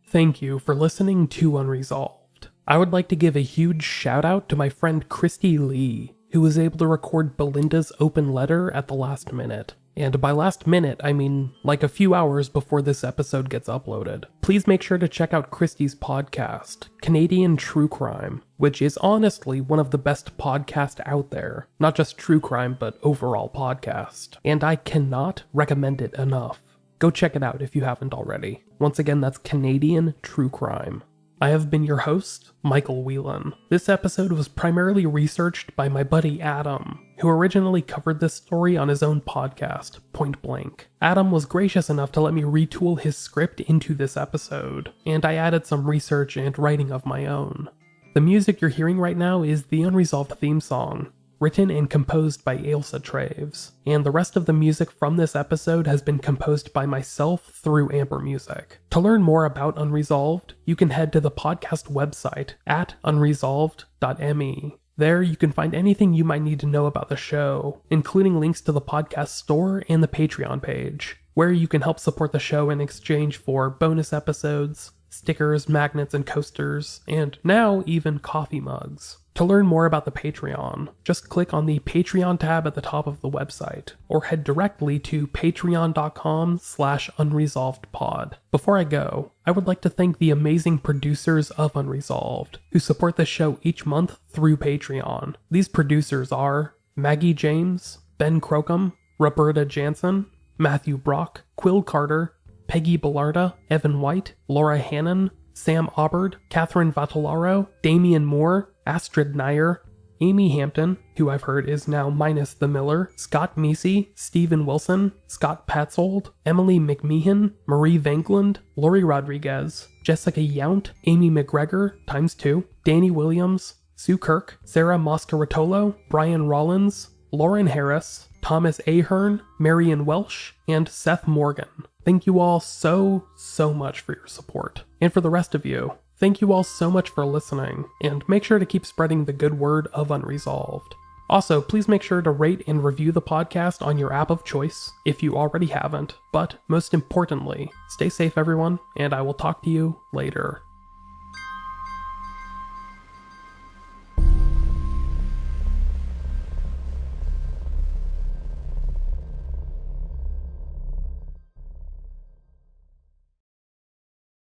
Thank you for listening to Unresolved. I would like to give a huge shout out to my friend Kristi Lee, who was able to record Bilynda's open letter at the last minute. And by last minute, I mean like a few hours before this episode gets uploaded. Please make sure to check out Kristi's podcast, Canadian True Crime, which is honestly one of the best podcasts out there. Not just true crime, but overall podcast. And I cannot recommend it enough. Go check it out if you haven't already. Once again, that's Canadian True Crime. I have been your host, Micheal Whelan. This episode was primarily researched by my buddy Adam, who originally covered this story on his own podcast, Point Blank. Adam was gracious enough to let me retool his script into this episode, and I added some research and writing of my own. The music you're hearing right now is the Unresolved theme song, written and composed by Ailsa Traves, and the rest of the music from this episode has been composed by myself through Amber Music. To learn more about Unresolved, you can head to the podcast website at unresolved.me. There you can find anything you might need to know about the show, including links to the podcast store and the Patreon page, where you can help support the show in exchange for bonus episodes, stickers, magnets, and coasters, and now even coffee mugs. To learn more about the Patreon, just click on the Patreon tab at the top of the website, or head directly to patreon.com/unresolvedpod. Before I go, I would like to thank the amazing producers of Unresolved, who support the show each month through Patreon. These producers are Maggie James, Ben Crocombe, Roberta Jansen, Matthew Brock, Quill Carter, Peggy Bellarda, Evan White, Laura Hannon, Sam Aubert, Catherine Vattalaro, Damian Moore, Astrid Nair, Amy Hampton, who I've heard is now minus the Miller, Scott Meesey, Stephen Wilson, Scott Patzold, Emily McMeehan, Marie Vangland, Lori Rodriguez, Jessica Yount, Amy McGregor, ×2, Danny Williams, Sue Kirk, Sarah Moscaratolo, Brian Rollins, Lauren Harris, Thomas Ahern, Marion Welsh, and Seth Morgan. Thank you all so much for your support. And for the rest of you, thank you all so much for listening, and make sure to keep spreading the good word of Unresolved. Also, please make sure to rate and review the podcast on your app of choice if you already haven't. But most importantly, stay safe everyone, and I will talk to you later.